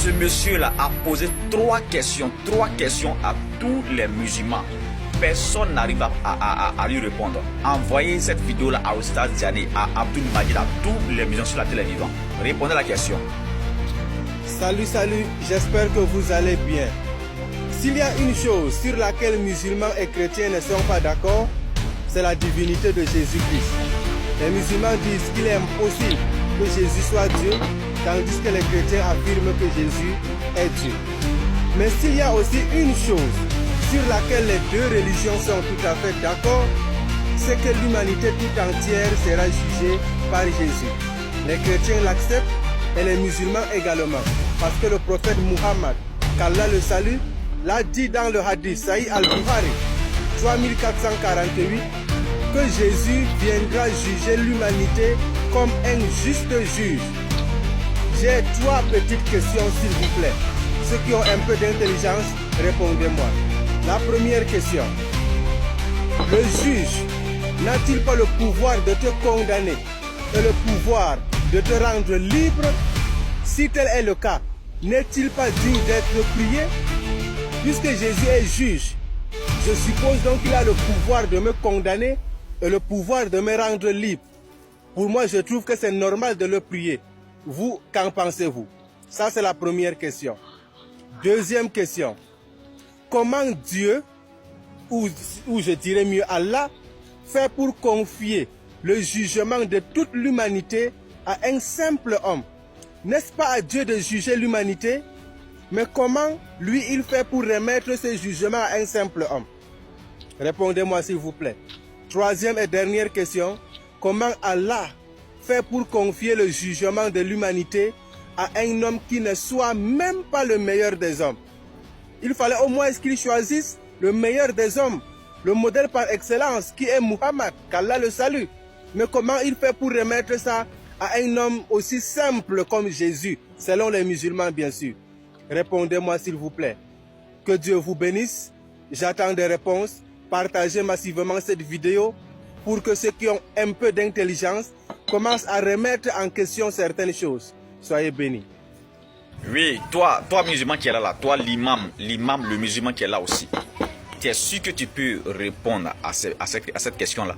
Ce monsieur-là a posé trois questions à tous les musulmans. Personne n'arrive à lui répondre. Envoyez cette vidéo-là à Oustaz Diané, à Abdul Majid, à tous les musulmans sur la télé vivante. Répondez à la question. Salut, j'espère que vous allez bien. S'il y a une chose sur laquelle musulmans et chrétiens ne sont pas d'accord, c'est la divinité de Jésus-Christ. Les musulmans disent qu'il est impossible que Jésus soit Dieu, tandis que les chrétiens affirment que Jésus est Dieu. Mais s'il y a aussi une chose sur laquelle les deux religions sont tout à fait d'accord, c'est que l'humanité tout entière sera jugée par Jésus. Les chrétiens l'acceptent et les musulmans également, parce que le prophète Muhammad, qu'Allah le salue, l'a dit dans le hadith Sahih al-Bukhari 3448 que Jésus viendra juger l'humanité comme un juste juge. J'ai trois petites questions s'il vous plaît. Ceux qui ont un peu d'intelligence, répondez-moi. La première question. Le juge n'a-t-il pas le pouvoir de te condamner et le pouvoir de te rendre libre? Si tel est le cas, n'est-il pas digne d'être prié? Puisque Jésus est juge, je suppose donc qu'il a le pouvoir de me condamner et le pouvoir de me rendre libre. Pour moi, je trouve que c'est normal de le prier. Vous, qu'en pensez-vous? Ça, c'est la première question. Deuxième question. Comment Dieu, ou je dirais mieux Allah, fait pour confier le jugement de toute l'humanité à un simple homme? N'est-ce pas à Dieu de juger l'humanité? Mais comment lui il fait pour remettre ce jugement à un simple homme? Répondez-moi s'il vous plaît. Troisième et dernière question. Comment Allah fait pour confier le jugement de l'humanité à un homme qui ne soit même pas le meilleur des hommes? Il fallait au moins qu'il choisisse le meilleur des hommes, le modèle par excellence qui est Muhammad, qu'Allah le salue. Mais comment il fait pour remettre ça à un homme aussi simple comme Jésus, selon les musulmans bien sûr? Répondez-moi s'il vous plaît. Que Dieu vous bénisse. J'attends des réponses. Partagez massivement cette vidéo pour que ceux qui ont un peu d'intelligence commencent à remettre en question certaines choses. Soyez bénis. Oui, toi musulman qui est là, toi l'imam, le musulman qui est là aussi. Tu es sûr que tu peux répondre à cette question-là?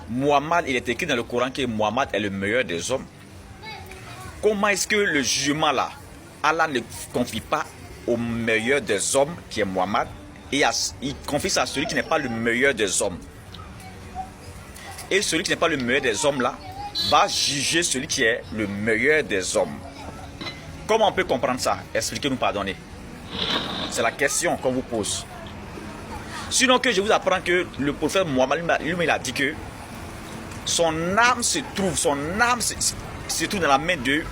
Muhammad, il est écrit dans le Coran que Muhammad est le meilleur des hommes. Comment est-ce que le jugement là, Allah ne confie pas au meilleur des hommes qui est Muhammad et il confie ça à celui qui n'est pas le meilleur des hommes? Et celui qui n'est pas le meilleur des hommes là va juger celui qui est le meilleur des hommes. Comment on peut comprendre ça? Expliquez-nous, pardonnez. C'est la question qu'on vous pose. Sinon que je vous apprends que le prophète Muhammad lui-même il a dit que son âme se trouve dans la main de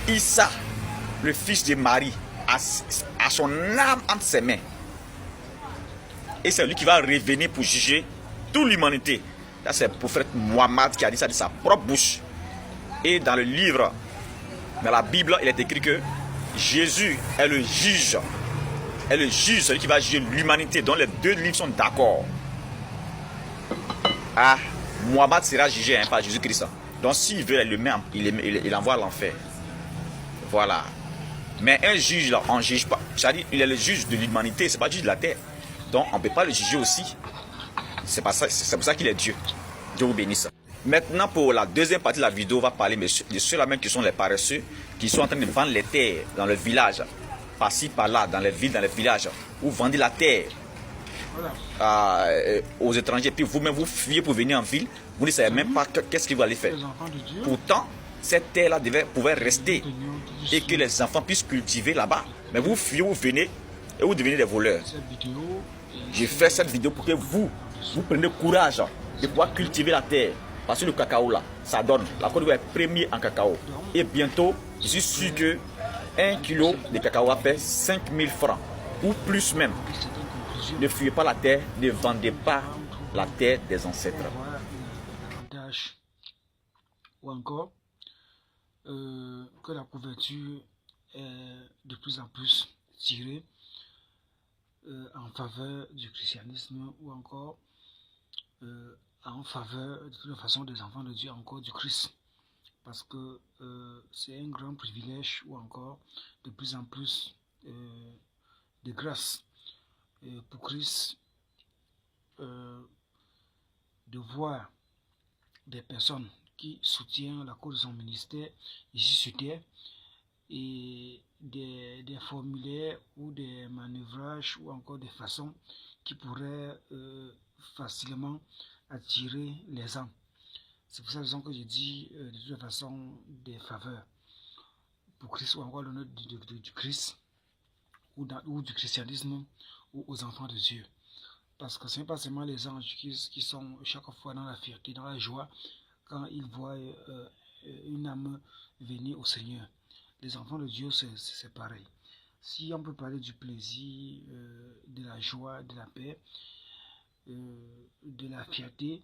Issa, le fils de Marie, à son âme entre ses mains. Et c'est lui qui va revenir pour juger toute l'humanité. Là, c'est le prophète Muhammad qui a dit ça de sa propre bouche. Et dans le livre, dans la Bible, il est écrit que Jésus est le juge. Est le juge, celui qui va juger l'humanité, dont les deux livres sont d'accord. Ah, Muhammad sera jugé par Jésus-Christ. Donc s'il veut le même, il envoie à l'enfer. Voilà. Mais un juge, là, on ne juge pas. C'est-à-dire, il est le juge de l'humanité, c'est pas le juge de la terre. Donc on ne peut pas le juger aussi. C'est pour ça qu'il est Dieu. Dieu vous bénisse. Maintenant, pour la deuxième partie de la vidéo, on va parler de ceux-là même qui sont les paresseux, qui sont en train de vendre les terres dans le village, par-ci, par-là, dans les villes, dans les villages, où vendez la terre aux étrangers, puis vous-même vous fuyez pour venir en ville, vous ne savez même pas qu'est-ce que vous allez faire. Pourtant, cette terre-là pouvait rester et que les enfants puissent cultiver là-bas. Mais vous fuyez, vous venez et vous devenez des voleurs. J'ai fait cette vidéo pour que vous preniez courage de pouvoir cultiver la terre. Parce que le cacao là, ça donne. La Côte d'Ivoire est premier en cacao. Et bientôt, je suis sûr que 1 kilo de cacao va faire 5000 francs. Ou plus même. Ne fuyez pas la terre, ne vendez pas la terre des ancêtres. Ou encore que la couverture est de plus en plus tirée en faveur du christianisme ou encore en faveur de toute façon des enfants de Dieu, encore du Christ. parce que c'est un grand privilège ou encore de plus en plus de grâce pour Christ de voir des personnes qui soutiennent la cause de son ministère ici sur terre et des formulaires ou des manœuvrages ou encore des façons qui pourraient facilement attirer les âmes. C'est pour cette raison que je dis de toute façon des faveurs pour Christ ou encore l'honneur du Christ ou du christianisme ou aux enfants de Dieu. Parce que ce n'est pas seulement les anges qui sont chaque fois dans la fierté, dans la joie, quand ils voient une âme venir au Seigneur. Les enfants de Dieu, c'est pareil. Si on peut parler du plaisir, de la joie, de la paix, de la fierté,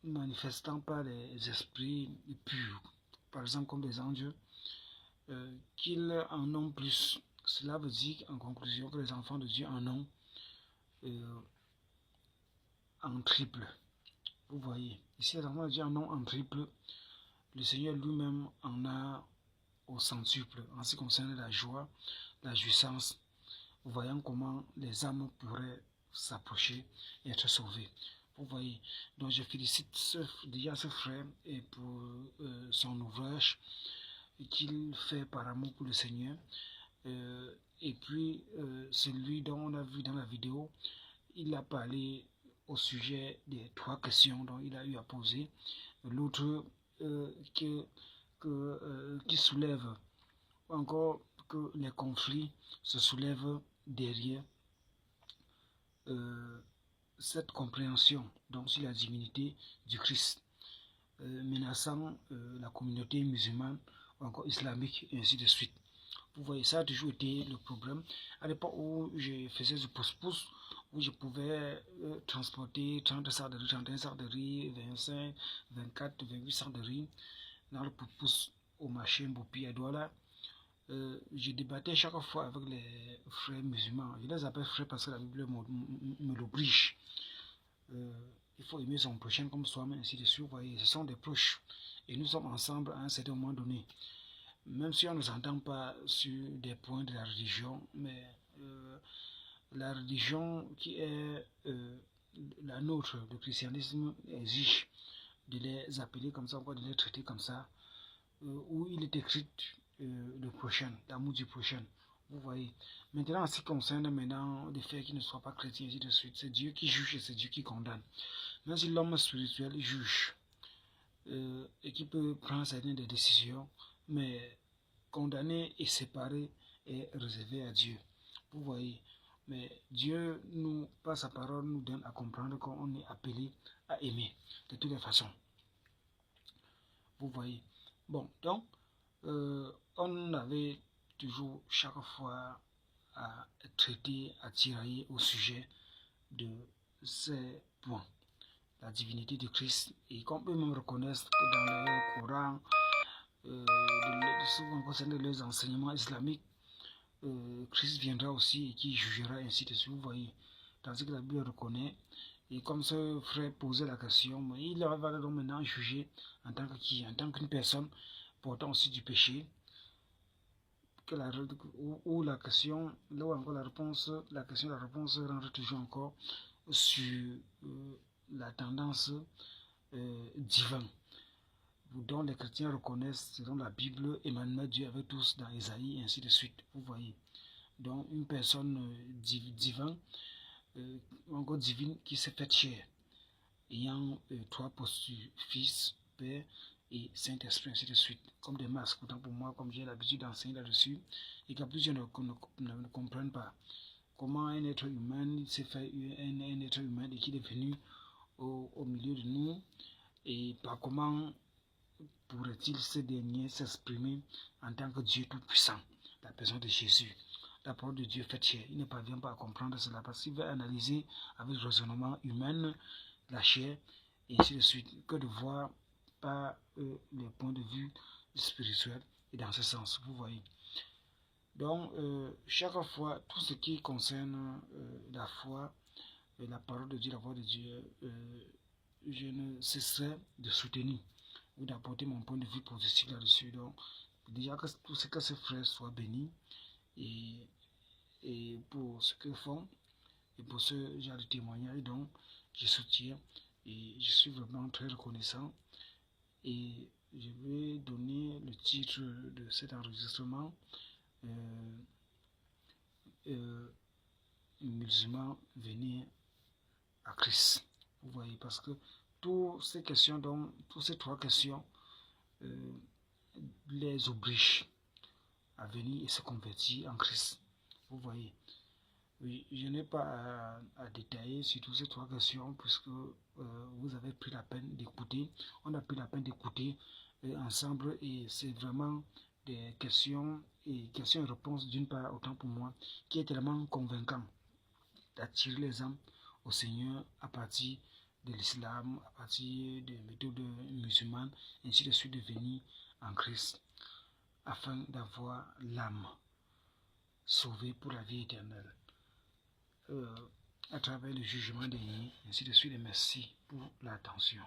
manifestant par les esprits purs, par exemple comme les anges, qu'ils en ont plus. Cela veut dire en conclusion que les enfants de Dieu en ont en triple. Vous voyez, ici les enfants de Dieu en ont en triple. Le Seigneur lui-même en a au centuple en ce qui concerne la joie, la jouissance, voyant comment les âmes pourraient s'approcher et être sauvées. Vous voyez, donc je félicite déjà ce frère et pour son ouvrage qu'il fait par amour pour le Seigneur. Et puis celui dont on a vu dans la vidéo, il a parlé au sujet des 3 questions dont il a eu à poser. L'autre qui soulève encore que les conflits se soulèvent derrière cette compréhension donc sur la divinité du Christ, menaçant la communauté musulmane ou encore islamique et ainsi de suite. Vous voyez, ça a toujours été le problème. À l'époque où je faisais du pouce-pouce, où je pouvais transporter 30 sacs de riz, 31 sacs de riz, 25, 24, 28 sacs de riz dans le pouce-pouce au marché Mboupi à Douala, je débattais chaque fois avec les frères musulmans. Je les appelle frères parce que la Bible me l'oblige. Il faut aimer son prochain comme soi-même, ainsi de suite. Vous voyez, ce sont des proches. Et nous sommes ensemble à un certain moment donné. Même si on ne nous entend pas sur des points de la religion, mais la religion qui est la nôtre, le christianisme, exige de les appeler comme ça, de les traiter comme ça, où il est écrit le prochain, l'amour du prochain. Vous voyez. Maintenant, en ce qui concerne maintenant des faits qui ne soient pas chrétiens, ainsi de suite, c'est Dieu qui juge et c'est Dieu qui condamne. Même si l'homme spirituel juge et qui peut prendre certaines des décisions, mais condamner et séparer est réservé à Dieu. Vous voyez. Mais Dieu, nous, par sa parole, nous donne à comprendre qu'on est appelé à aimer de toutes les façons. Vous voyez. Bon, donc, on avait toujours chaque fois à traiter, à tirailler au sujet de ces points. La divinité de Christ, et qu'on peut même reconnaître que dans le Coran, souvent concernant les enseignements islamiques, Christ viendra aussi et qui jugera ainsi de suite. Vous voyez, tandis que la Bible reconnaît. Et comme ce frère posait la question, il va donc maintenant juger en tant que qui? En tant qu'une personne portant aussi du péché. Ou la question, là où encore la réponse rentre toujours encore sur la tendance divine, dont les chrétiens reconnaissent, selon la Bible, Emmanuel, Dieu avec tous dans Ésaïe, et ainsi de suite. Vous voyez. Donc, une personne divine, encore divine, qui s'est faite chair, ayant 3 postures, Fils, Père et Saint-Esprit, ainsi de suite, comme des masques. Pourtant, pour moi, comme j'ai l'habitude d'enseigner là-dessus, et que plusieurs ne comprennent pas comment un être humain s'est fait un être humain et qu'il est venu au milieu de nous, et par comment pourrait-il ce dernier s'exprimer en tant que Dieu tout-puissant, la personne de Jésus, la parole de Dieu faite chair. Il ne parvient pas à comprendre cela parce qu'il va analyser avec le raisonnement humain la chair et ainsi de suite, que de voir par les points de vue spirituels et dans ce sens, vous voyez. Donc, chaque fois, tout ce qui concerne la foi, la parole de Dieu, la voix de Dieu, je ne cesserai de soutenir ou d'apporter mon point de vue positif là-dessus. Donc, déjà que tout ce que ces frères soient bénis et pour ce qu'ils font et pour ce genre de témoignage, donc je soutiens et je suis vraiment très reconnaissant. Et je vais donner le titre de cet enregistrement musulmans venir à Christ. Vous voyez, parce que toutes ces questions, donc toutes ces trois questions les obligent à venir et se convertir en Christ. Vous voyez. Oui, je n'ai pas à détailler sur toutes ces trois questions puisque vous avez pris la peine d'écouter. On a pris la peine d'écouter ensemble et c'est vraiment des questions et réponses d'une part autant pour moi qui est tellement convaincant d'attirer les âmes au Seigneur à partir de l'islam, à partir des méthodes musulmanes, ainsi de suite de venir en Christ afin d'avoir l'âme sauvée pour la vie éternelle. À travers le jugement dernier, ainsi de suite, et merci pour l'attention.